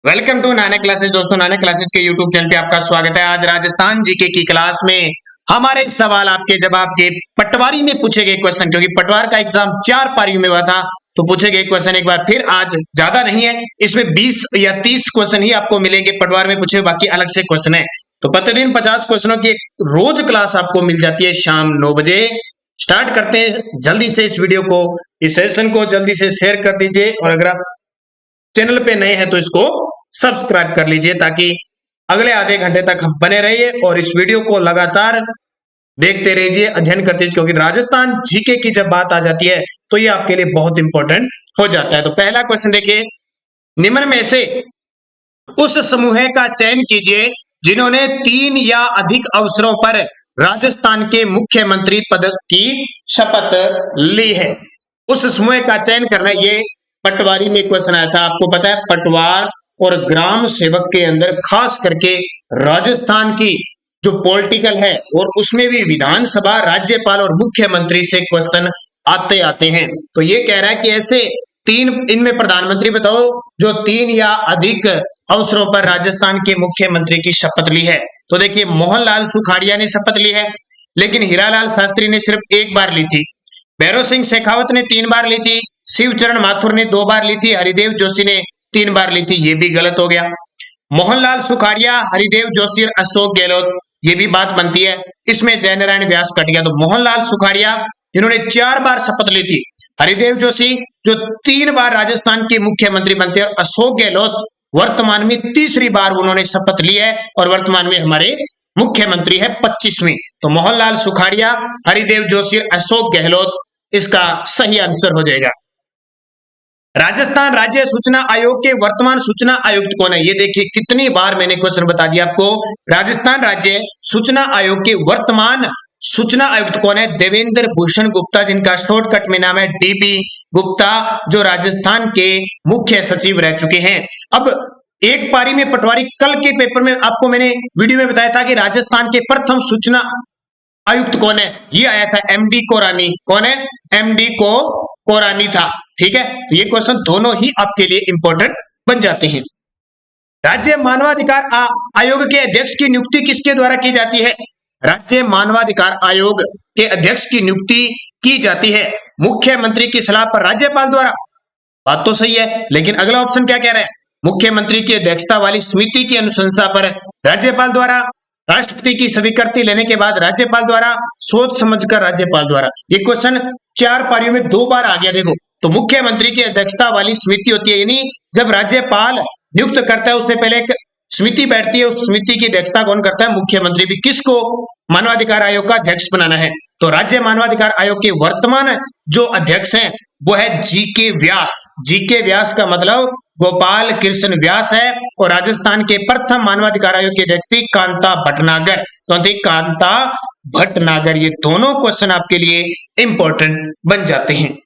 Welcome to Nanak classes. दोस्तों, Nanak classes के YouTube channel पे आपका स्वागत है। आज राजस्थान जीके की क्लास में हमारे सवाल आपके जवाब के पटवारी में पूछे गए क्वेश्चन, क्योंकि पटवार का एग्जाम 4 पारियों में हुआ था, तो पूछे गए क्वेश्चन एक बार फिर आज ज्यादा नहीं है, इसमें 20 या 30 क्वेश्चन ही आपको मिलेंगे पटवार में पूछे, बाकी अलग से क्वेश्चन है। तो प्रतिदिन 50 क्वेश्चनों की रोज क्लास आपको मिल जाती है शाम 9 बजे। स्टार्ट करते हैं जल्दी से इस वीडियो को, इस सेशन को जल्दी से शेयर कर दीजिए, और अगर आप चैनल पे नए हैं तो इसको सब्सक्राइब कर लीजिए ताकि अगले आधे घंटे तक हम बने रहिए और इस वीडियो को लगातार देखते रहिए, अध्ययन करते रहिए, क्योंकि राजस्थान जीके की जब बात आ जाती है तो ये आपके लिए बहुत इंपॉर्टेंट हो जाता है। तो पहला क्वेश्चन देखिए, निम्न में से उस समूह का चयन कीजिए जिन्होंने 3 या अधिक अवसरों पर राजस्थान के मुख्यमंत्री पद की शपथ ली है। उस समूह का चयन करना, ये पटवारी में क्वेश्चन आया था। आपको पता है पटवार और ग्राम सेवक के अंदर खास करके राजस्थान की जो पॉलिटिकल है और उसमें भी विधानसभा, राज्यपाल और मुख्यमंत्री से क्वेश्चन आते हैं। तो ये कह रहा है कि ऐसे 3, इनमें प्रधानमंत्री बताओ जो 3 या अधिक अवसरों पर राजस्थान के मुख्यमंत्री की शपथ ली है। तो देखिए, मोहनलाल सुखाड़िया ने शपथ ली है, लेकिन हीरालाल शास्त्री ने सिर्फ 1 बार ली थी। भैरव सिंह शेखावत ने 3 बार ली थी। शिवचरण माथुर ने 2 बार ली थी। हरिदेव जोशी ने 3 बार ली थी। ये भी गलत हो गया। मोहनलाल सुखाड़िया, हरिदेव जोशी और अशोक गहलोत, ये भी बात बनती है। इसमें जयनारायण व्यास कट गया। तो मोहनलाल सुखाड़िया जिन्होंने 4 बार शपथ ली थी, हरिदेव जोशी जो 3 बार राजस्थान के मुख्यमंत्री बनते हैं, और अशोक गहलोत वर्तमान में 3री बार उन्होंने शपथ ली है और वर्तमान में हमारे मुख्यमंत्री है 25वीं। तो मोहनलाल सुखाड़िया, हरिदेव जोशी, अशोक गहलोत इसका सही आंसर हो जाएगा। राजस्थान राज्य सूचना आयोग के वर्तमान सूचना आयुक्त कौन है? ये देखिए कितनी बार मैंने क्वेश्चन बता दिया आपको। राजस्थान राज्य सूचना आयोग के वर्तमान सूचना आयुक्त कौन है? देवेंद्र भूषण गुप्ता, जिनका शॉर्टकट में नाम है डीबी गुप्ता, जो राजस्थान के मुख्य सचिव रह चुके हैं। अब एक पारी में पटवारी, कल के पेपर में आपको मैंने वीडियो में बताया था कि राजस्थान के प्रथम सूचना आयुक्त कौन है, ये आया था एमडी कोरानी। कौन है? एमडी कोरानी था। ठीक है, तो ये क्वेश्चन दोनों ही आपके लिए इंपॉर्टेंट बन जाते हैं। राज्य मानवाधिकार आयोग के अध्यक्ष की नियुक्ति किसके द्वारा की जाती है? राज्य मानवाधिकार आयोग के अध्यक्ष की नियुक्ति की जाती है मुख्यमंत्री की सलाह पर राज्यपाल द्वारा। बात तो सही है, लेकिन अगला ऑप्शन क्या कह रहा है? मुख्यमंत्री की अध्यक्षता वाली समिति की अनुशंसा पर राज्यपाल द्वारा, राष्ट्रपति की स्वीकृति लेने के बाद राज्यपाल द्वारा, सोच समझकर राज्यपाल द्वारा। ये क्वेश्चन 4 पारियों में 2 बार आ गया। देखो, तो मुख्यमंत्री की अध्यक्षता वाली समिति होती है, यानी जब राज्यपाल नियुक्त करता है उससे पहले एक समिति बैठती है, उस समिति की अध्यक्षता कौन करता है? मुख्यमंत्री भी। किसको मानवाधिकार आयोग का अध्यक्ष बनाना है? तो राज्य मानवाधिकार आयोग के वर्तमान जो अध्यक्ष हैं वो है जीके व्यास। जीके व्यास का मतलब गोपाल कृष्ण व्यास है, और राजस्थान के प्रथम मानवाधिकार आयोग के अध्यक्ष थी कांता भटनागर। कौन थी? कांता भटनागर। ये दोनों क्वेश्चन आपके लिए इंपॉर्टेंट बन जाते हैं।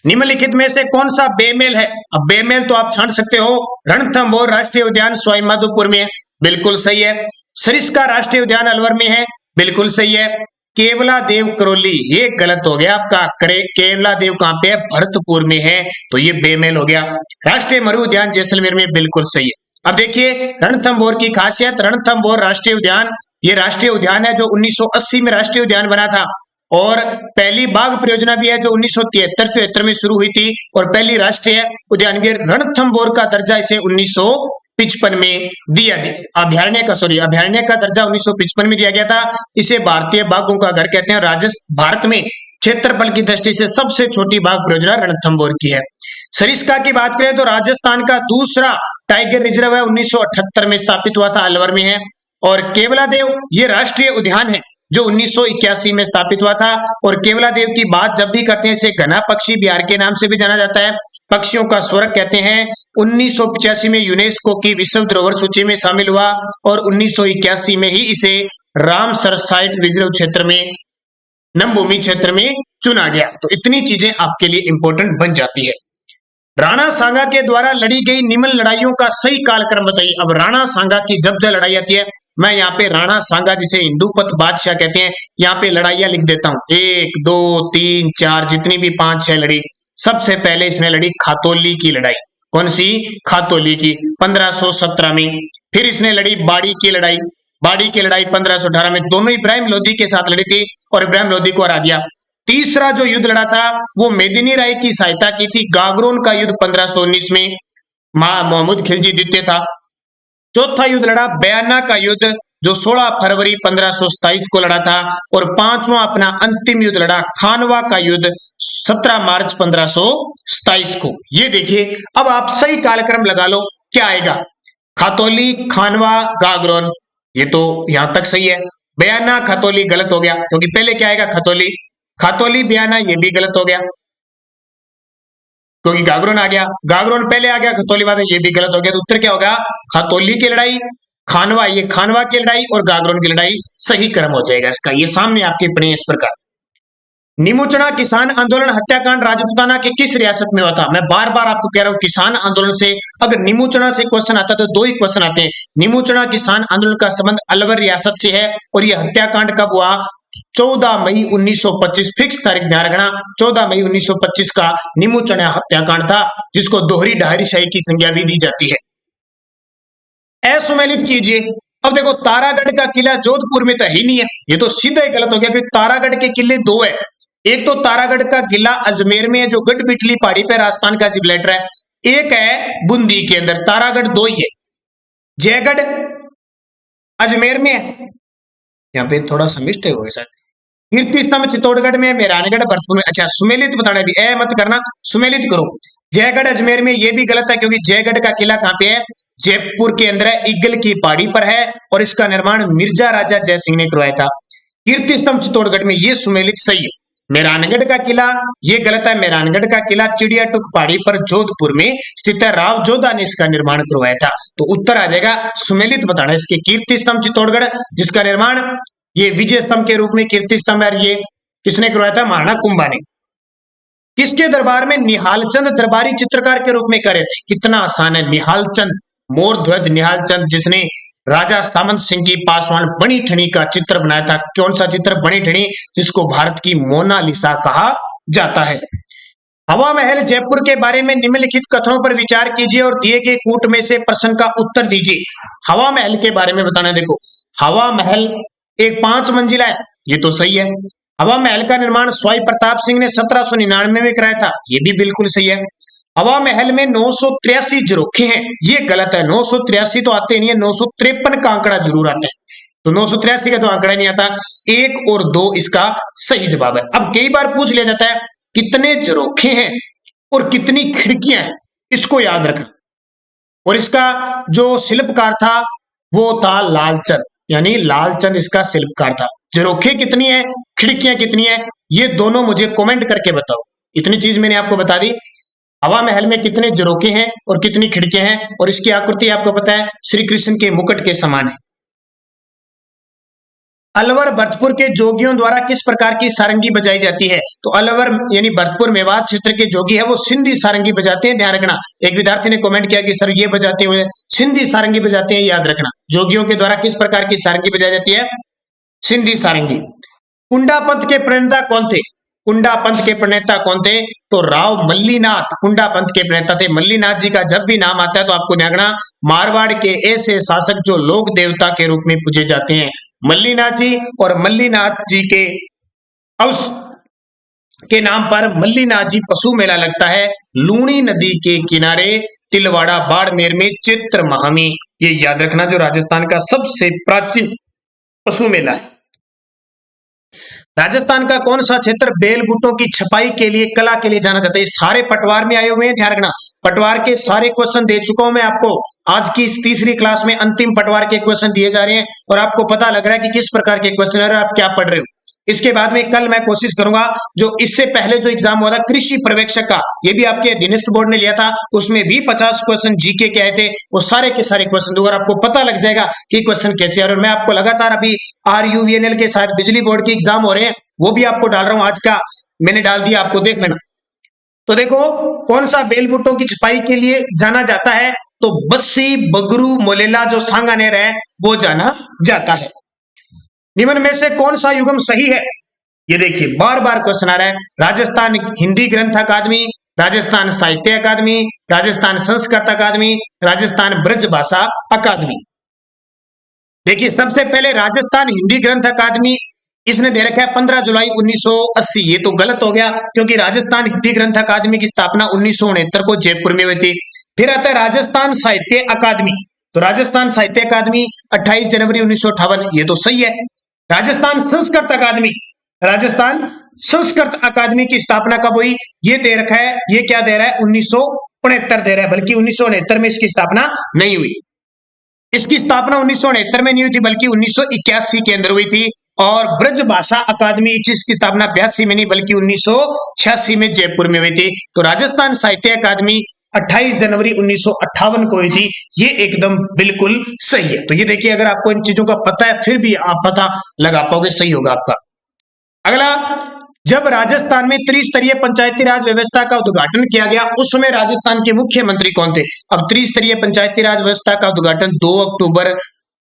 निम्नलिखित में से कौन सा बेमेल है? अब बेमेल तो आप छांट सकते हो। रणथंभौर राष्ट्रीय उद्यान सवाईमाधोपुर में है, बिल्कुल सही है। सरिस्का राष्ट्रीय उद्यान अलवर में है, बिल्कुल सही है। केवला देव करौली, ये गलत हो गया आपका। केवला देव कहां पे है? भरतपुर में है, तो ये बेमेल हो गया। राष्ट्रीय मरु उद्यान जैसलमेर में, बिल्कुल सही है। अब देखिए रणथंभौर की खासियत, रणथंभौर राष्ट्रीय उद्यान, ये राष्ट्रीय उद्यान है जो 1980 में राष्ट्रीय उद्यान बना था, और पहली बाघ परियोजना भी है जो 1973-74 में शुरू हुई थी, और पहली राष्ट्रीय उद्यान भी। रणथंभौर का दर्जा इसे 1955 में दिया, अभयारण्य का दर्जा 1955 में दिया गया था। इसे भारतीय बाघों का घर कहते हैं। भारत में क्षेत्रफल की दृष्टि से सबसे छोटी बाघ परियोजना रणथंभौर की है। सरिस्का की बात करें तो राजस्थान का दूसरा टाइगर रिजर्व है, 1978 में स्थापित हुआ था, अलवर में है। और केवलादेव ये राष्ट्रीय उद्यान है जो 1981 में स्थापित हुआ था। और केवलादेव की बात जब भी करते हैं, इसे घना पक्षी बिहार के नाम से भी जाना जाता है, पक्षियों का स्वर्ग कहते हैं। 1985 में यूनेस्को की विश्व धरोहर सूची में शामिल हुआ, और 1981 में ही इसे रामसर साइट रिजर्व क्षेत्र में, नमभूमि क्षेत्र में चुना गया। तो इतनी चीजें आपके लिए इंपॉर्टेंट बन जाती है। राणा सांगा के द्वारा लड़ी गई निम्न लड़ाइयों का सही कालक्रम बताइए। अब राणा सांगा की जब लड़ाई आती है, मैं यहाँ पे राणा सांगा जिसे हिंदूपत बादशाह कहते हैं, यहाँ पे लड़ाइयां लिख देता हूं। 1, 2, 3, 4, जितनी भी 5-6 लड़ी। सबसे पहले इसने लड़ी खातौली की लड़ाई। कौन सी? खातौली की 1517 में। फिर इसने लड़ी बाड़ी की लड़ाई। बाड़ी की लड़ाई 1518 में, दोनों इब्राहिम लोदी के साथ लड़ी थी और इब्राहिम लोदी को हरा दिया। तीसरा जो युद्ध लड़ा था वो मेदिनी राय की सहायता की थी, गागरोन का युद्ध 1519 में, मोहम्मद खिलजी द्वितीय था। चौथा युद्ध लड़ा बयाना का युद्ध, जो 16 फरवरी 1527 को लड़ा था। और पांचवा अपना अंतिम युद्ध लड़ा खानवा का युद्ध 17 मार्च 1527 को। ये देखिए, अब आप सही कालक्रम लगा लो, क्या आएगा? खातौली, खानवा, गागरोन, ये तो यहां तक सही है। बयाना खतौली गलत हो गया, क्योंकि पहले क्या आएगा? खतौली। खातौली बयाना ये भी गलत हो गया, क्योंकि गागरोन आ गया। गागरोन पहले आ गया, खतौली बाद ये भी गलत हो गया। तो उत्तर क्या होगा? खतौली की लड़ाई, खानवा, ये खानवा की लड़ाई और गागरोन की लड़ाई सही क्रम हो जाएगा इसका। ये सामने आपके पड़े इस प्रकार। निमुचना किसान आंदोलन हत्याकांड राजपूताना के किस रियासत में हुआ था? मैं बार बार आपको कह रहा हूं, किसान आंदोलन से अगर निमुचना से क्वेश्चन आता तो दो ही क्वेश्चन आते हैं। निमुचना किसान आंदोलन का संबंध अलवर रियासत से है और यह हत्याकांड कब हुआ? 14 मई 1925। फिक्स तारीख ध्यान रखना, 14 मई 1925 का निमुचना हत्याकांड था, जिसको दोहरी डायरीशाही की संज्ञा भी दी जाती है। असुमेलित कीजिए। अब देखो, तारागढ़ का किला जोधपुर में तो ही नहीं है, ये तो सीधा ही गलत हो गया, क्योंकि तारागढ़ के किले दो है। एक तो तारागढ़ का किला अजमेर में है, जो गढ़ पिटली पहाड़ी पे राजस्थान का जिबलेटर है। एक है बूंदी के अंदर। तारागढ़ दो ही है। जयगढ़ अजमेर में है, यहाँ पे थोड़ा सा मिस्टेक हो गया शायद। कीर्ति स्तंभ चित्तौड़गढ़ में, मेहरानगढ़ भरतपुर में। अच्छा, सुमेलित बताना भी, ए मत करना, सुमेलित करो। जयगढ़ अजमेर में, ये भी गलत है, क्योंकि जयगढ़ का किला कहां पे है? जयपुर के अंदर है, ईगल की पहाड़ी पर है, और इसका निर्माण मिर्जा राजा जयसिंह ने करवाया था। कीर्ति स्तंभ चित्तौड़गढ़ में, ये सुमेलित सही है। मेहरानगढ़ का किला ये गलत है। मेहरानगढ़ का किला चिड़िया टुक पहाड़ी पर जोधपुर में स्थित है, राव जोधा ने इसका निर्माण करवाया था। तो उत्तर आ जाएगा सुमेलित बताना इसके, कीर्ति स्तंभ चित्तौड़गढ़, जिसका निर्माण ये विजय स्तंभ के रूप में कीर्ति स्तंभ है, ये किसने करवाया था? महाराणा कुंभा ने। किसके दरबार में निहालचंद दरबारी चित्रकार के रूप में करे थे? कितना आसान है, निहालचंद, मोर ध्वज निहालचंद, जिसने राजा सामंत सिंह की पासवान बनी ठनी का चित्र बनाया था। कौन सा चित्र? बनी ठनी, जिसको भारत की मोनालिसा कहा जाता है। हवा महल जयपुर के बारे में निम्नलिखित कथनों पर विचार कीजिए और दिए गए कूट में से प्रश्न का उत्तर दीजिए। हवा महल के बारे में बताना। देखो, हवा महल एक 5 मंजिला है, ये तो सही है। हवा महल का निर्माण स्वाई प्रताप सिंह ने 1799 में कराया था, ये भी बिल्कुल सही है। हवा महल में 983 झरोखे हैं, ये गलत है। 983 तो आते नहीं है, 953 का आंकड़ा जरूर आता है। तो 983 का तो आंकड़ा नहीं आता। 1 और 2 इसका सही जवाब है। अब कई बार पूछ लिया जाता है कितने झरोखे हैं और कितनी खिड़कियां हैं, इसको याद रखना। और इसका जो शिल्पकार था वो था लालचंद, यानी लालचंद इसका शिल्पकार था। झरोखे कितनी है, खिड़कियां कितनी है, ये दोनों मुझे कमेंट करके बताओ। इतनी चीज मैंने आपको बता दी। हवा महल में कितने झरोखे हैं और कितनी खिड़कियां हैं, और इसकी आकृति आपको पता है श्री कृष्ण के मुकुट के समान है। अलवर भरतपुर के जोगियों द्वारा किस प्रकार की सारंगी बजाई जाती है? तो अलवर यानी भरतपुर मेवात क्षेत्र के जोगी है, वो सिंधी सारंगी बजाते हैं, ध्यान रखना। एक विद्यार्थी ने कमेंट किया कि सर ये बजाते हुए सिंधी सारंगी बजाते हैं, याद रखना। जोगियों के द्वारा किस प्रकार की सारंगी बजाई जाती है? सिंधी सारंगी। कुंडा पंथ के प्रणेता कौन थे? कुंडा पंथ के प्रणेता कौन थे? तो राव मल्लीनाथ कुंडा पंथ के प्रणेता थे। मल्लीनाथ जी का जब भी नाम आता है तो आपको ध्यान रखना, मारवाड़ के ऐसे शासक जो लोक देवता के रूप में पूजे जाते हैं, मल्लीनाथ जी। और मल्लीनाथ जी के उस के नाम पर मल्लीनाथ जी पशु मेला लगता है लूणी नदी के किनारे, तिलवाड़ा बाड़मेर में चैत्र माह में। ये याद रखना, जो राजस्थान का सबसे प्राचीन पशु मेला है। राजस्थान का कौन सा क्षेत्र बेलबूटों की छपाई के लिए, कला के लिए जाना जाता है? सारे पटवार में आए हुए हैं, ध्यान रखना। पटवार के सारे क्वेश्चन दे चुका हूं मैं आपको। आज की इस तीसरी क्लास में अंतिम पटवार के क्वेश्चन दिए जा रहे हैं और आपको पता लग रहा है कि किस प्रकार के क्वेश्चन है और आप क्या पढ़ रहे हो। इसके बाद में कल मैं कोशिश करूंगा, जो इससे पहले जो एग्जाम हुआ था कृषि पर्यवेक्षक का, ये भी आपके अधीनस्थ बोर्ड ने लिया था, उसमें भी 50 क्वेश्चन जीके के आए थे। वो सारे के सारे क्वेश्चन दूंगा, आपको पता लग जाएगा कि क्वेश्चन कैसे। और मैं आपको लगातार अभी RUVNL के साथ बिजली बोर्ड के एग्जाम हो रहे हैं, वो भी आपको डाल रहा हूं। आज का मैंने डाल दिया, आपको देख लेना। तो देखो, कौन सा बेलबूटों की छपाई के लिए जाना जाता है? तो बस्सी, बगरू, मोलेला जो सांगानेर है वो जाना जाता है। निम्न में से कौन सा युग्म सही है? ये देखिए, बार बार क्वेश्चन आ रहा है। राजस्थान हिंदी ग्रंथ अकादमी, राजस्थान साहित्य अकादमी, राजस्थान संस्कृत अकादमी, राजस्थान ब्रज भाषा अकादमी। देखिए सबसे पहले राजस्थान हिंदी ग्रंथ अकादमी इसने दे रखा है 15 जुलाई 1980। ये तो गलत हो गया क्योंकि राजस्थान हिंदी ग्रंथ अकादमी की स्थापना 1969 को जयपुर में हुई थी। फिर आता है राजस्थान साहित्य अकादमी, तो राजस्थान साहित्य अकादमी 28 जनवरी 1958, ये तो सही है। राजस्थान संस्कृत अकादमी, राजस्थान संस्कृत अकादमी की स्थापना कब हुई, ये दे रखा है, ये क्या दे रहा है 1969 दे रहा है, बल्कि 1969 में इसकी स्थापना नहीं हुई। इसकी स्थापना 1969 में नहीं हुई थी बल्कि 1981 के अंदर हुई थी। और ब्रज भाषा अकादमी जिसकी स्थापना 82 में नहीं बल्कि 1986 में जयपुर में हुई थी। तो राजस्थान साहित्य अकादमी 28 जनवरी 1958 को हुई थी, ये एकदम बिल्कुल सही है। तो ये देखिए अगर आपको इन चीजों का पता है फिर भी आप पता लगा पाओगे, सही होगा आपका। अगला, जब राजस्थान में त्रिस्तरीय पंचायती राज व्यवस्था का उद्घाटन किया गया उस समय राजस्थान के मुख्यमंत्री कौन थे। अब त्रिस्तरीय पंचायती राज व्यवस्था का उद्घाटन 2 अक्टूबर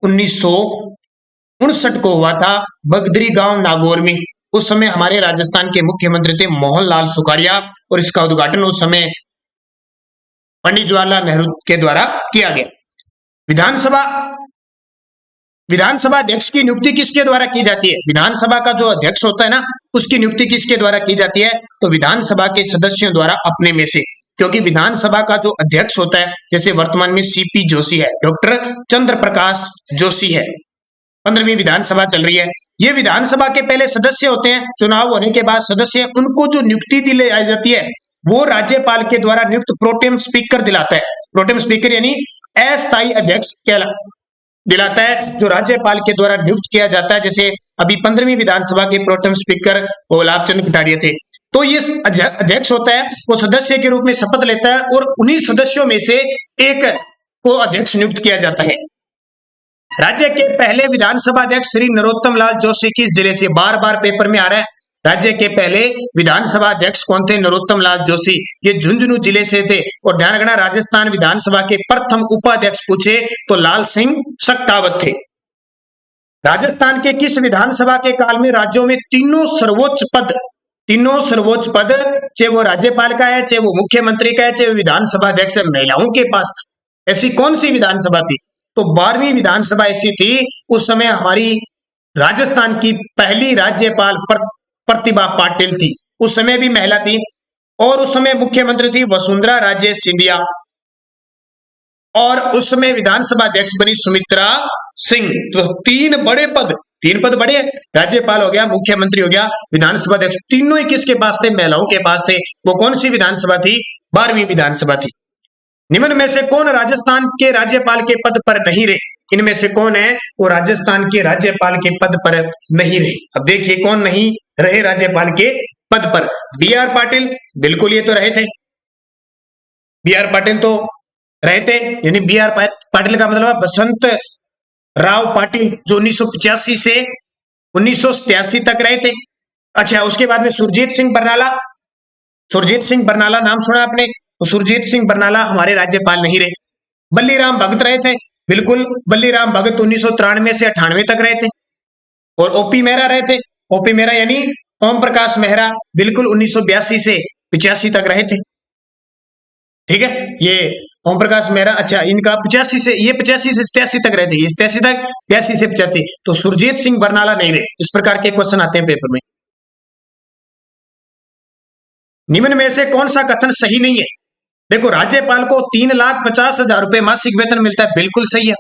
1959 को हुआ था बगदरी गांव नागौर में। उस समय हमारे राजस्थान के मुख्यमंत्री थे मोहनलाल सुखाड़िया और इसका उद्घाटन उस समय पंडित जवाहरलाल नेहरू के द्वारा किया गया। विधानसभा अध्यक्ष की नियुक्ति किसके द्वारा की जाती है। विधानसभा का जो अध्यक्ष होता है ना उसकी नियुक्ति किसके द्वारा की जाती है, तो विधानसभा के सदस्यों द्वारा अपने में से। क्योंकि विधानसभा का जो अध्यक्ष होता है, जैसे वर्तमान में सीपी जोशी है, डॉक्टर चंद्र प्रकाश जोशी है, 15वीं विधानसभा चल रही है। ये विधानसभा के पहले सदस्य होते हैं, चुनाव होने के बाद सदस्य, उनको जो नियुक्ति दिलाई जाती है वो राज्यपाल के द्वारा नियुक्त प्रोटेम स्पीकर दिलाता है। प्रोटेम स्पीकर यानी अस्थायी अध्यक्ष दिलाता है, जो राज्यपाल के द्वारा नियुक्त किया जाता है। जैसे अभी 15वीं विधानसभा के प्रोटेम स्पीकर गुलाब चंद कटारिया थे। तो ये अध्यक्ष होता है, वो सदस्य के रूप में शपथ लेता है और उन्हीं सदस्यों में से एक को अध्यक्ष नियुक्त किया जाता है। राज्य के पहले विधानसभा अध्यक्ष श्री नरोत्तम लाल जोशी किस जिले से, बार बार पेपर में आ रहा है। राज्य के पहले विधानसभा अध्यक्ष कौन थे, नरोत्तम लाल जोशी, ये झुंझुनू जिले से थे। और ध्यान रखना राजस्थान विधानसभा के प्रथम उपाध्यक्ष पूछे तो लाल सिंह सक्तावत थे। राजस्थान के किस विधानसभा के काल में राज्यों में तीनों सर्वोच्च पद चाहे वो राज्यपाल का है, चाहे वो मुख्यमंत्री का है, चाहे विधानसभा अध्यक्ष महिलाओं के पास था। ऐसी कौन सी विधानसभा थी, तो 12वीं विधानसभा ऐसी थी। उस समय हमारी राजस्थान की पहली राज्यपाल प्रतिभा पाटिल थी, उस समय भी महिला थी। और उस समय मुख्यमंत्री थी वसुंधरा राजे सिंधिया और उस समय विधानसभा अध्यक्ष बनी सुमित्रा सिंह। तो तीन पद बड़े, राज्यपाल हो गया, मुख्यमंत्री हो गया, विधानसभा अध्यक्ष, तीनों ही किसके पास थे, महिलाओं के पास थे। वो कौन सी विधानसभा थी, 12वीं विधानसभा थी। निम्न में से कौन राजस्थान के राज्यपाल के पद पर नहीं रहे, इनमें से कौन है वो राजस्थान के राज्यपाल के पद पर नहीं रहे। अब देखिए कौन नहीं रहे राज्यपाल के पद पर। बी आर पाटिल, बिल्कुल ये तो रहे थे, बी आर पाटिल तो रहे थे, यानी बी आर पाटिल का मतलब बसंत राव पाटिल, जो 1985 से 1987 तक रहे थे। अच्छा, उसके बाद में सुरजीत सिंह बरनाला नाम सुना आपने, तो सुरजीत सिंह बरनाला हमारे राज्यपाल नहीं रहे। बल्लीराम भगत रहे थे, बिल्कुल, बल्लीराम भगत 1993 से 98 तक रहे थे। और ओपी मेहरा रहे थे, ओपी मेहरा यानी ओम प्रकाश मेहरा, बिल्कुल 1982 से 85 तक रहे थे। ठीक है, ये ओम प्रकाश मेहरा, अच्छा इनका 85 से 87 तक रहे थे, ये 87 तक, 82 से 85। तो सुरजीत सिंह बरनाला नहीं रहे। इस प्रकार के क्वेश्चन आते हैं पेपर में। निम्न में से कौन सा कथन सही नहीं है। देखो, राज्यपाल को 3,50,000 रुपए मासिक वेतन मिलता है, बिल्कुल सही है।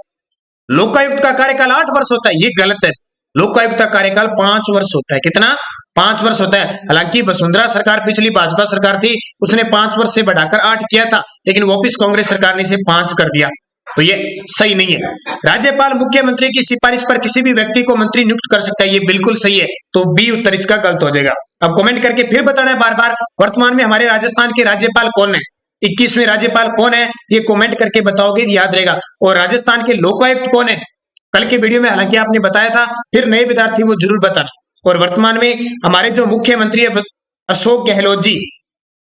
लोकायुक्त का कार्यकाल 8 वर्ष होता है, ये गलत है। लोकायुक्त का कार्यकाल 5 वर्ष होता है। कितना, 5 वर्ष होता है। हालांकि वसुंधरा सरकार पिछली भाजपा सरकार थी, उसने 5 वर्ष से बढ़ाकर 8 किया था, लेकिन वापिस कांग्रेस सरकार ने इसे 5 कर दिया, तो ये सही नहीं है। राज्यपाल मुख्यमंत्री की सिफारिश पर किसी भी व्यक्ति को मंत्री नियुक्त कर सकता है, ये बिल्कुल सही है। तो बी उत्तर इसका गलत हो जाएगा। अब कमेंट करके फिर बताना है बार बार, वर्तमान में हमारे राजस्थान के राज्यपाल कौन है, 21वें राज्यपाल कौन है, ये कमेंट करके बताओगे, याद रहेगा। और राजस्थान के लोकायुक्त कौन है, कल के वीडियो में हालांकि आपने बताया था, फिर नए विद्यार्थी वो जरूर बताना। और वर्तमान में हमारे जो मुख्यमंत्री है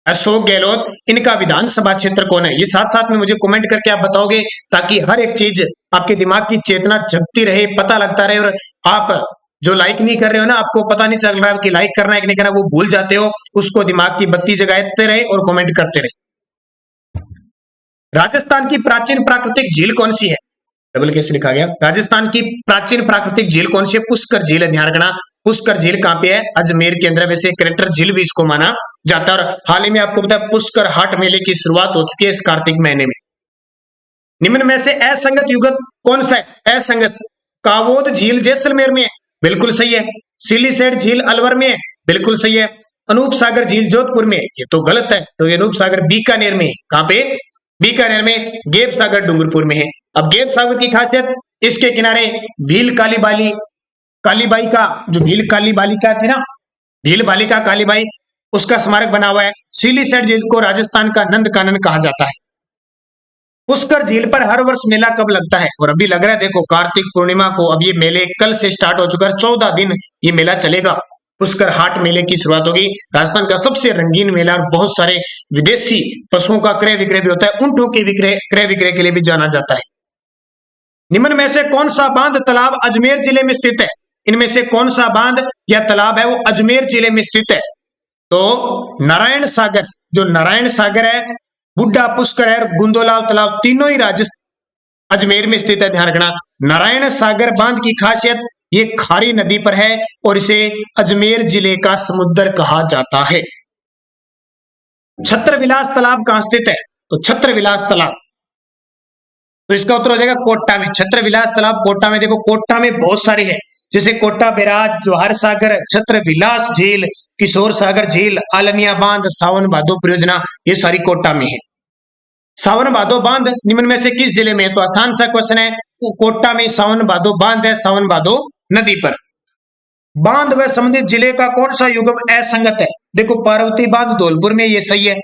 अशोक गहलोत, इनका विधानसभा क्षेत्र कौन है, ये साथ साथ में मुझे कमेंट करके आप बताओगे, ताकि हर एक चीज आपके दिमाग की चेतना जगती रहे, पता लगता रहे और आप जो लाइक नहीं कर रहे हो ना, आपको पता नहीं चल रहा है कि लाइक करना है कि नहीं करना, वो भूल जाते हो, उसको दिमाग की बत्ती जगाते रहे और कमेंट करते रहे। राजस्थान की प्राचीन प्राकृतिक झील कौन सी है? डबल केस लिखा गया। राजस्थान की प्राचीन प्राकृतिक झील कौन सी है? पुष्कर झील है, ध्यान रखना। पुष्कर झील कहां पे है? अजमेर के अंदर। वैसे करेक्टर झील भी इसको माना जाता है। और हाल ही में आपको पता है पुष्कर हाट मेले की शुरुआत हो चुकी है इस कार्तिक महीने में। निम्न में से असंगत युगत कौन सा है? असंगत। कावोद झील जैसलमेर में है, बिल्कुल सही है। सिलीसेड झील अलवर में है, बिल्कुल सही है। अनूप सागर झील जोधपुर में, ये तो गलत है, तो ये अनूप सागर बीकानेर में है। कहां पे? बीकानेर में। गेप सागर डूंगरपुर में है। अब गेप सागर की खासियत, इसके किनारे भील कालीबाली कालीबाई का, जो भील कालीबाली का थी ना, भील बालिका कालीबाई, उसका स्मारक बना हुआ है। सिलीसेड झील को राजस्थान का नंद कानन कहा जाता है। पुष्कर झील पर हर वर्ष मेला कब लगता है? और अभी लग रहा है, देखो कार्तिक पूर्णिमा को। अब ये मेले कल से स्टार्ट हो चुका है, 14 दिन ये मेला चलेगा। पुष्कर हाट मेले की शुरुआत होगी। राजस्थान का सबसे रंगीन मेला, और बहुत सारे विदेशी पशुओं का क्रय विक्रय भी होता है। ऊंटों के क्रय विक्रय के लिए भी जाना जाता है। निम्न में से कौन सा बांध तालाब अजमेर जिले में स्थित है? इनमें से कौन सा बांध या तालाब है वो अजमेर जिले में स्थित है? तो नारायण सागर, जो नारायण सागर है, बुड्ढा पुष्कर है, गुंदोलाव तालाब, तीनों ही अजमेर में स्थित है। ध्यान रखना। नारायण सागर बांध की खासियत, ये खारी नदी पर है और इसे अजमेर जिले का समुद्र कहा जाता है। छत्रविलास तालाब कहां स्थित है? तो छत्रविलास तालाब, तो इसका उत्तर हो जाएगा कोटा में। छत्रविलास तालाब कोटा में। देखो कोटा में बहुत सारे हैं, जैसे कोटा बैराज, जोहर सागर, छत्रविलास झील, किशोर सागर झील, आलनिया बांध, सावन भादो परियोजना, ये सारी कोटा में है। सावन भादो बांध निम्न में से किस जिले में है? तो आसान सा क्वेश्चन है। कोटा में सावन भादो बांध है, सावन भादो नदी पर। बांध व संबंधित जिले का कौन सा युग्म असंगत है? देखो पार्वती बांध धौलपुर में, ये सही है।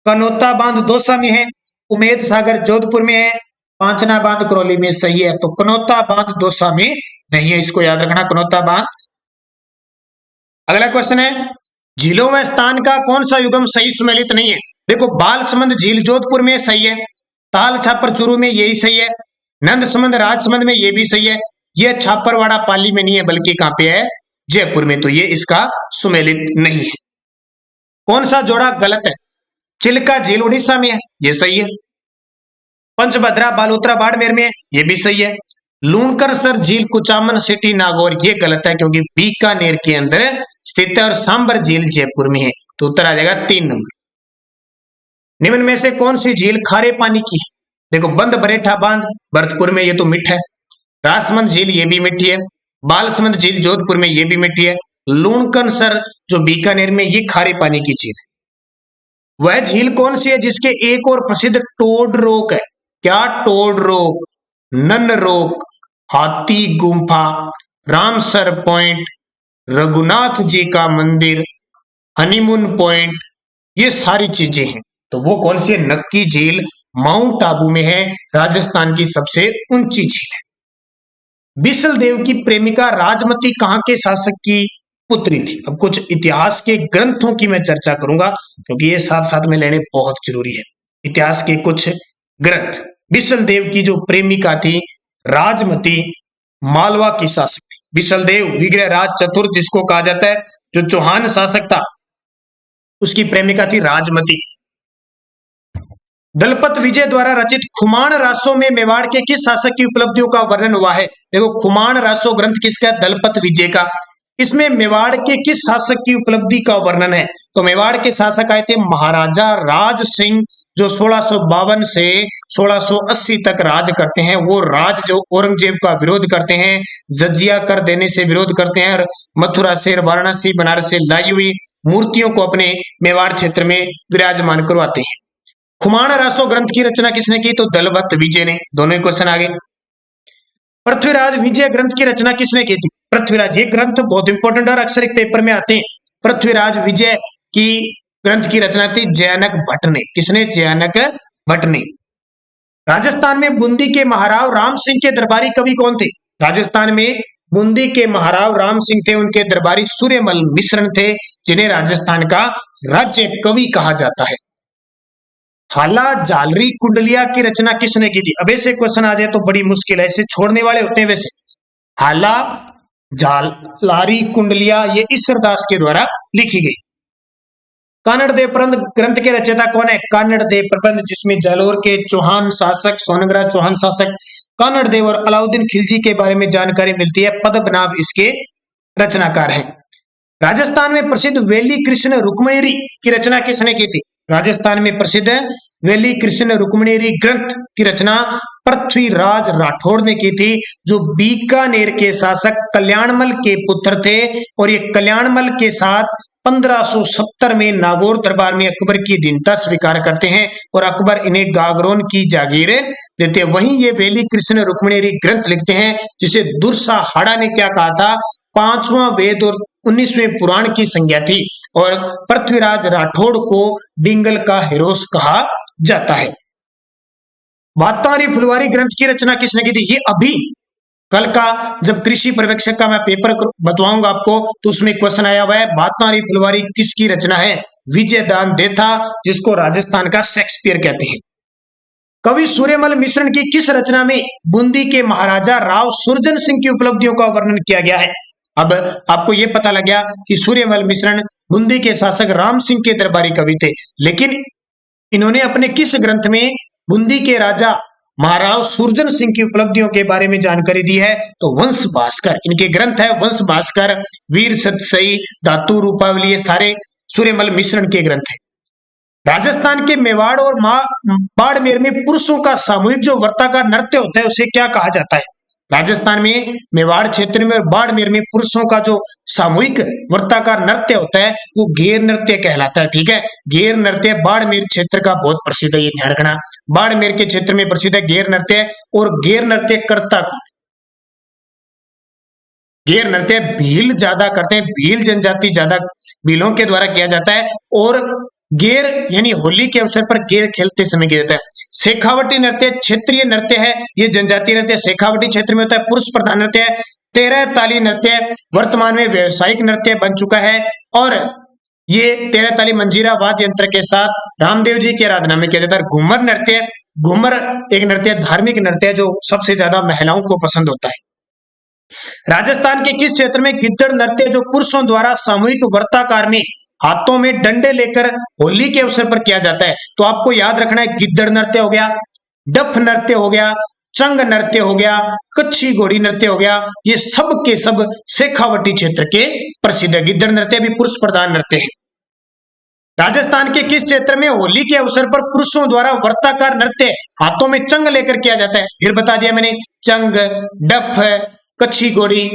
कनौता बांध दौसा में है। उमेद सागर जोधपुर में है। पांचना बांध करौली में, सही है। तो कनौता बांध दौसा में नहीं है, इसको याद रखना, कनौता बांध। अगला क्वेश्चन है, झीलों व स्थान का कौन सा युग्म सही सुमेलित नहीं है? देखो बालसमंद झील जोधपुर में सही है। ताल छापर चूरू में यही सही है। नंदसमंद राजसमंद में ये भी सही है। ये छापरवाड़ा पाली में नहीं है, बल्कि कहां पे है? जयपुर में। तो ये इसका सुमेलित नहीं है। कौन सा जोड़ा गलत है? चिल्का झील उड़ीसा में है, ये सही है। पंचभद्रा बालोतरा बाड़मेर में है, ये भी सही है। लूणकर सर झील कुचामन सिटी नागौर, ये गलत है क्योंकि बीकानेर के अंदर स्थित है। और सांबर झील जयपुर में है। तो उत्तर आ जाएगा 3 नंबर। निम्न में से कौन सी झील खारे पानी की है? देखो बंद बरेठा बांध भरतपुर में, ये तो मीठा है। राजसमंद झील ये भी मीठी है। बालसमंद झील जोधपुर में ये भी मीठी है। लूणकरसर जो बीकानेर में, ये खारे पानी की झील है। वह झील कौन सी है जिसके एक और प्रसिद्ध टोड रोक है? क्या? टोड रोक, नन रोक, हाथी गुम्फा, रामसर पॉइंट, रघुनाथ जी का मंदिर, हनीमून पॉइंट, ये सारी चीजें हैं। तो वो कौन सी है? नक्की झील माउंट आबू में है, राजस्थान की सबसे ऊंची झील है। बिसल देव की प्रेमिका राजमती कहां के शासक की पुत्री थी? अब कुछ इतिहास के ग्रंथों की मैं चर्चा करूंगा, क्योंकि ये साथ साथ में लेने बहुत जरूरी है। इतिहास के कुछ ग्रंथ। बिसल देव की जो प्रेमिका थी राजमती, मालवा की शासक थी। बिसल देव विग्रह राज चतुर्थ जिसको कहा जाता है, जो चौहान शासक था, उसकी प्रेमिका थी राजमती। दलपत विजय द्वारा रचित खुमान रासो में मेवाड़ के किस शासक की उपलब्धियों का वर्णन हुआ है? देखो खुमान रासो ग्रंथ किसका? दलपत विजय का। इसमें मेवाड़ के किस शासक की उपलब्धि का वर्णन है? तो मेवाड़ के शासक आए थे महाराजा राज सिंह, जो 1652 से 1680 तक राज करते हैं। वो राज जो औरंगजेब का विरोध करते हैं, जजिया कर देने से विरोध करते हैं, और मथुरा से, वाराणसी, बनारस से लाई हुई मूर्तियों को अपने मेवाड़ क्षेत्र में विराजमान करवाते हैं। खुमान रासो ग्रंथ की रचना किसने की? तो दलपत विजय ने। दोनों ही क्वेश्चन आगे। पृथ्वीराज विजय ग्रंथ की रचना किसने की थी? पृथ्वीराज, ये ग्रंथ बहुत इंपॉर्टेंट और अक्सर एक पेपर में आते हैं। पृथ्वीराज विजय की ग्रंथ की रचना थी जयानक भट्ट ने। किसने? जयानक भट्ट ने। राजस्थान में बूंदी के महाराव राम सिंह के दरबारी कवि कौन थे? राजस्थान में बूंदी के महाराव राम सिंह थे, उनके दरबारी सूर्यमल मिश्रण थे, जिन्हें राजस्थान का राज्य कवि कहा जाता है। हाला जालरी कुंडलिया की रचना किसने की थी? अब ऐसे क्वेश्चन आ जाए तो बड़ी मुश्किल है, इसे छोड़ने वाले होते हैं वैसे। हाला जालारी कुंडलिया ये ईश्वरदास के द्वारा लिखी गई। कानड़ देव प्रबंध ग्रंथ के रचयिता कौन है? कानड़ देव प्रबंध, जिसमें जालोर के चौहान शासक, सोनग्रा चौहान शासक कानड़ देव और अलाउद्दीन खिलजी के बारे में जानकारी मिलती है। पद्मनाभ इसके रचनाकार हैं। राजस्थान में प्रसिद्ध वेली कृष्ण रुक्मिणी की रचना किसने की थी? राजस्थान में प्रसिद्ध वेली कृष्ण रुक्मिणी ग्रंथ की रचना पृथ्वीराज राठौड़ ने की थी, जो बीकानेर के शासक कल्याणमल के पुत्र थे। और ये कल्याणमल के साथ 1570 में नागौर दरबार में अकबर की दीनता स्वीकार करते हैं और अकबर इन्हें गागरोन की जागीर देते हैं। वहीं ये वेली कृष्ण रुक्मिणी ग्रंथ लिखते हैं, जिसे दुर्साहाड़ा ने क्या कहा था? 5वां वेद और 19वें पुराण की संज्ञा थी। और पृथ्वीराज राठौड़ को डिंगल का हिरोस कहा जाता है। वातारी फुलवारी ग्रंथ की रचना किसने की थी? ये अभी कल का जब कृषि पर्यवेक्षक का मैं पेपर बतवाऊंगा आपको, तो उसमें क्वेश्चन आया हुआ है वातारी फुलवारी किसकी रचना है? विजयदान देथा, जिसको राजस्थान का शेक्सपियर कहते हैं। कवि सूर्यमल मिश्रण की किस रचना में बूंदी के महाराजा राव सुरजन सिंह की उपलब्धियों का वर्णन किया गया है? अब आपको यह पता लग गया कि सूर्यमल मिश्रण बूंदी के शासक राम सिंह के दरबारी कवि थे, लेकिन इन्होंने अपने किस ग्रंथ में बूंदी के राजा महाराव सुरजन सिंह की उपलब्धियों के बारे में जानकारी दी है? तो वंश भास्कर इनके ग्रंथ है। वंश भास्कर, वीर सतसई, धातु रूपावली, ये सारे सूर्यमल मिश्रण के ग्रंथ है। राजस्थान के मेवाड़ और बाड़मेर में पुरुषों का सामूहिक जो वर्ताकार नृत्य होता है उसे क्या कहा जाता है? राजस्थान में मेवाड़ क्षेत्र में और बाड़मेर में पुरुषों का जो सामूहिक वर्ताकार नृत्य होता है वो घेर नृत्य कहलाता है। ठीक है, घेर नृत्य बाड़मेर क्षेत्र का बहुत प्रसिद्ध है, ये ध्यान रखना। बाड़मेर के क्षेत्र में प्रसिद्ध है घेर नृत्य। और घेर नृत्य करता कौन? घेर नृत्य भील ज्यादा करते हैं, भील जनजाति ज्यादा भीलों के द्वारा किया जाता है। और गेर यानी होली के अवसर पर गेर खेलते समय किया जाता है। शेखावटी नृत्य क्षेत्रीय नृत्य है, ये जनजातीय नृत्य शेखावटी क्षेत्र में होता है, पुरुष प्रधान नृत्य है। 13 ताली नृत्य वर्तमान में व्यावसायिक नृत्य बन चुका है। और ये 13 ताली मंजीरा वाद्य यंत्र के साथ रामदेव जी की आराधना में किया जाता है। घूमर नृत्य, घूमर एक नृत्य धार्मिक नृत्य है जो सबसे ज्यादा महिलाओं को पसंद होता है। राजस्थान के किस क्षेत्र में गिद्दड़ नृत्य जो पुरुषों द्वारा सामूहिक वर्ताकार में हाथों में डंडे लेकर होली के अवसर पर किया जाता है? तो आपको याद रखना है गिद्दड़ नृत्य हो गया, डफ नृत्य हो गया, चंग नृत्य हो गया, कच्छी घोड़ी नृत्य हो गया, ये सब के सब शेखावटी क्षेत्र के प्रसिद्ध है। गिद्दड़ नृत्य भी पुरुष प्रधान नृत्य है। राजस्थान के किस क्षेत्र में होली के अवसर पर पुरुषों द्वारा वर्ताकार नृत्य हाथों में चंग लेकर किया जाता है? फिर बता दिया मैंने, चंग, डफ, कच्छी घोड़ी,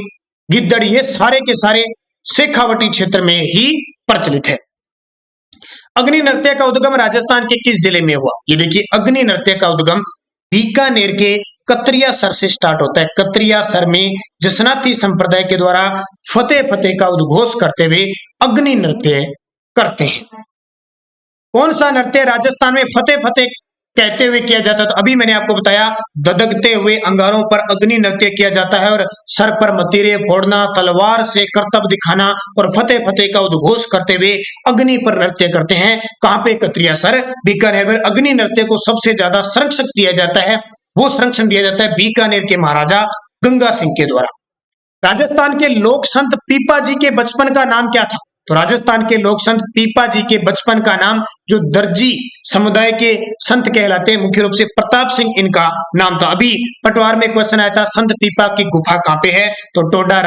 गिद्दड़, ये सारे के सारे शेखावटी क्षेत्र में ही प्रचलित है। अग्नि नृत्य का उद्गम राजस्थान के किस जिले में हुआ? ये देखिए, अग्नि नृत्य का उद्गम बीकानेर के कतरिया सर से स्टार्ट होता है। कतरिया सर में जसनाती संप्रदाय के द्वारा फतेह फतेह का उद्घोष करते हुए अग्नि नृत्य करते हैं। कौन सा नृत्य राजस्थान में फतेह फतेह कहते हुए किया जाता है? तो अभी मैंने आपको बताया, ददकते हुए अंगारों पर अग्नि नृत्य किया जाता है और सर पर मतीरे फोड़ना, तलवार से करतब दिखाना और फतेह फतेह का उद्घोष करते हुए अग्नि पर नृत्य करते हैं। कहां पे? कतरिया सर, बीकानेर में। अग्नि नृत्य को सबसे ज्यादा संरक्षण दिया जाता है, वो संरक्षण दिया जाता है बीकानेर के महाराजा गंगा सिंह के द्वारा। राजस्थान के लोक संत पीपा जी के बचपन का नाम क्या था? तो राजस्थान के लोक संत पीपा जी के बचपन का नाम, जो दर्जी समुदाय के संत कहलाते हैं, मुख्य रूप से प्रताप सिंह इनका नाम था। अभी पटवार में क्वेश्चन आया था, संत पीपा की गुफा कहां पे है? तो टोडा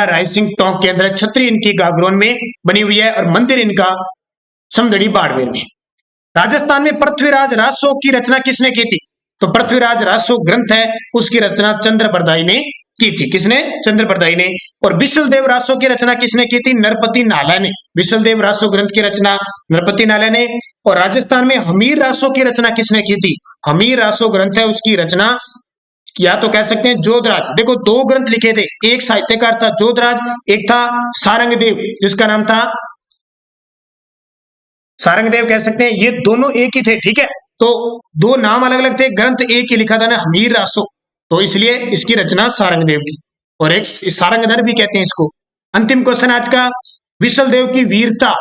राय सिंह टोंक के अंदर, छतरी इनकी गागरोन में बनी हुई है और मंदिर इनका समदड़ी बाड़मेर में। राजस्थान में पृथ्वीराज रासो की रचना किसने की थी? तो पृथ्वीराज रासो ग्रंथ है, उसकी रचना चंद्रबरदाई ने की थी। किसने? चंद्रबरदाई ने। और बिसलदेव रासो की रचना किसने की थी? नरपति नाला ने। बिसलदेव रासो ग्रंथ की रचना नरपति नाला ने। और राजस्थान में हमीर रासो की रचना किसने की थी? हमीर रासो ग्रंथ है, उसकी रचना या तो कह सकते हैं जोधराज। देखो, 2 ग्रंथ लिखे थे, एक साहित्यकार था जोधराज, एक था सारंगदेव जिसका नाम था सारंगदेव, कह सकते हैं। ये दोनों एक ही थे, ठीक है। तो 2 नाम अलग अलग थे, ग्रंथ एक ही लिखा था ना, हमीर रासो, तो इसलिए इसकी रचना सारंगदेव की। और एक सारंगधर भी कहते हैं इसको। अंतिम क्वेश्चन आज का, विशलदेव की वीरता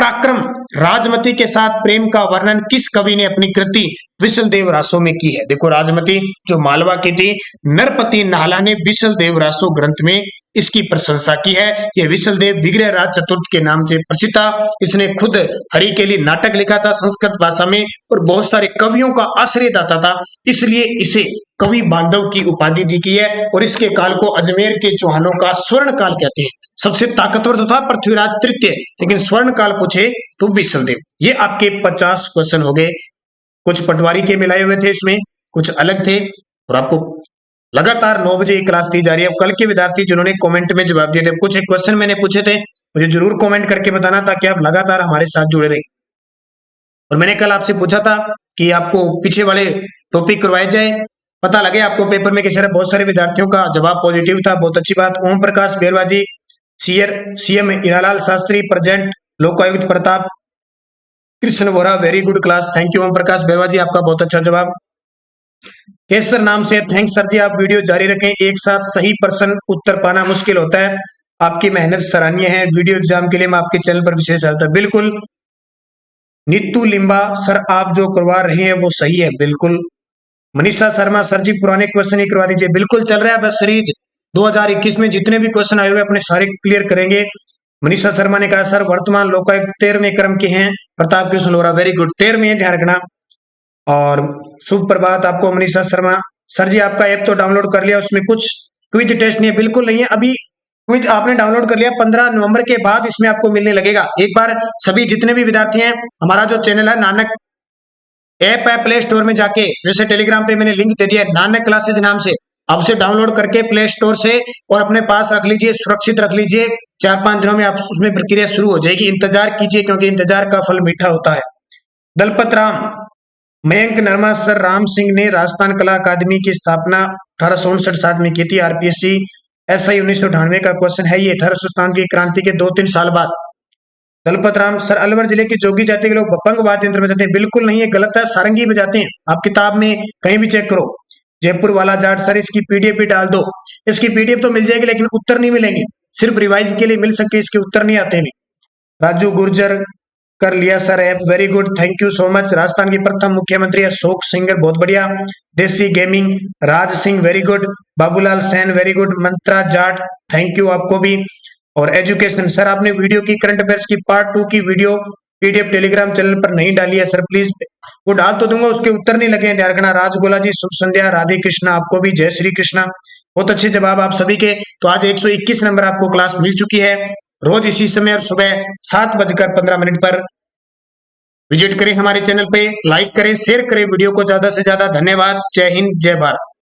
पराक्रम राजमती के साथ प्रेम का वर्णन किस कवि ने अपनी कृति विशलदेव रासो में की है। देखो राजमती जो मालवा की थी, नरपति नाहला ने विशलदेव रासो ग्रंथ में इसकी प्रशंसा की है। ये विशलदेव विग्रह राज चतुर्थ के नाम से प्रसिद्ध था। इसने खुद हरि के लिए नाटक लिखा था संस्कृत भाषा में और बहुत सारे कवियों का आश्रयदाता था, इसलिए इसे कवि बांधव की उपाधि दी गई है और इसके काल को अजमेर के चौहानों का स्वर्ण काल कहते हैं। सबसे ताकतवर तो था पृथ्वीराज तृतीय, लेकिन स्वर्ण काल पूछे तो विशलदेव। ये आपके 50 क्वेश्चन हो गए। कुछ पटवारी के मिलाए हुए थे, इसमें कुछ अलग थे और आपको लगातार 9 बजे क्लास दी जा रही है। अब कल के विद्यार्थी जिन्होंने कमेंट में जवाब दिए थे, कुछ एक क्वेश्चन मैंने पूछे थे, मुझे जरूर कमेंट करके बताना ताकि आप लगातार हमारे साथ जुड़े रहें। और मैंने कल आपसे पूछा था कि आपको पीछे वाले टॉपिक करवाए जाए, पता लगे आपको पेपर में किसी बहुत सारे विद्यार्थियों का जवाब पॉजिटिव था, बहुत अच्छी बात। Om Prakash Berwaji, CM Hiralal Shastri present, Lokayukta Pratap Krishna Vora, very good class, thank you Om Prakash Berwaji, आपका बहुत अच्छा जवाब। केसर नाम से थैंक्स सर जी, आप वीडियो जारी रखें, एक साथ सही प्रश्न उत्तर पाना मुश्किल होता है, आपकी मेहनत सराहनीय है। वीडियो एग्जाम के लिए मैं आपके चैनल पर विशेष आता है। बिल्कुल नीतू लिम्बा सर, आप जो करवा रहे हैं वो सही है, बिल्कुल। मनीषा शर्मा सर जी पुराने क्वेश्चन ही करवा दीजिए, बिल्कुल चल रहा है बस सीरीज 2021 में जितने भी क्वेश्चन आए हुए अपने सारे क्लियर करेंगे। मनीषा शर्मा ने कहा सर वर्तमान लोकायुक्त 13वें क्रम के हैं, प्रताप कृष्ण लोरा, वेरी गुड, 13वें ध्यान रखना। और शुभ प्रभात आपको मनीषा शर्मा। सर जी आपका ऐप तो डाउनलोड कर लिया, उसमें कुछ क्विज टेस्ट नहीं है, बिल्कुल नहीं है। अभी क्विज आपने डाउनलोड कर लिया, 15 नवंबर के बाद इसमें आपको मिलने लगेगा। एक बार सभी जितने भी विद्यार्थी हैं, हमारा जो चैनल है नानक ऐप है, प्ले स्टोर में जाके, जैसे टेलीग्राम पे मैंने लिंक दे दिया है नानक क्लासेज नाम से, आप उसे डाउनलोड करके प्ले स्टोर से और अपने पास रख लीजिए, सुरक्षित रख लीजिए। 4-5 दिनों में आप उसमें प्रक्रिया शुरू हो जाएगी, इंतजार कीजिए क्योंकि इंतजार का फल मीठा होता है। दलपत राम, मयंक नरमा सर, राम सिंह ने राजस्थान कला अकादमी की स्थापना 1859-60 में की थी। आरपीएससी एसआई 1998 का क्वेश्चन है ये, 1857 की क्रांति के 2-3 साल बाद। दलपत राम सर, अलवर जिले की जोगी जाति के लोग बपंग वाद्य यंत्र बजाते हैं, बिल्कुल नहीं है, गलत है, सारंगी बजाते हैं। आप किताब में कहीं भी चेक करो। जयपुर वाला जाट सर, इसकी पीडीएफ भी डाल दो। इसकी पीडीएफ तो मिल जाएगी लेकिन उत्तर नहीं मिलेंगे, सिर्फ रिवाइज के लिए मिल सकती है, इसके उत्तर नहीं आते हैं। राजू गुर्जर कर लिया sir app, very good, thank you so much. Rajasthan के प्रथम मुख्यमंत्री अशोक सिंगर, बहुत बढ़िया। Desi gaming Raj Singh, very good. Babulal Sain, very good. Mantra Jat, thank you आपको भी। और एजुकेशन सर, आपने वीडियो की करंट अफेयर्स की पार्ट 2 की वीडियो पीडीएफ टेलीग्राम चैनल पर नहीं डाली है सर, प्लीज वो डाल तो दूंगा, उसके उत्तर नहीं लगे हैं, ध्यान रखना। राजगोला जी, शुभ संध्या। राधे कृष्णा, आपको भी जय श्री कृष्णा, बहुत अच्छे जवाब आप सभी के। तो आज 121 नंबर आपको क्लास मिल चुकी है। रोज इसी समय और सुबह 7:15 पर विजिट करें हमारे चैनल पे, लाइक करें, शेयर करें वीडियो को ज्यादा से ज्यादा। धन्यवाद, जय हिंद, जय भारत।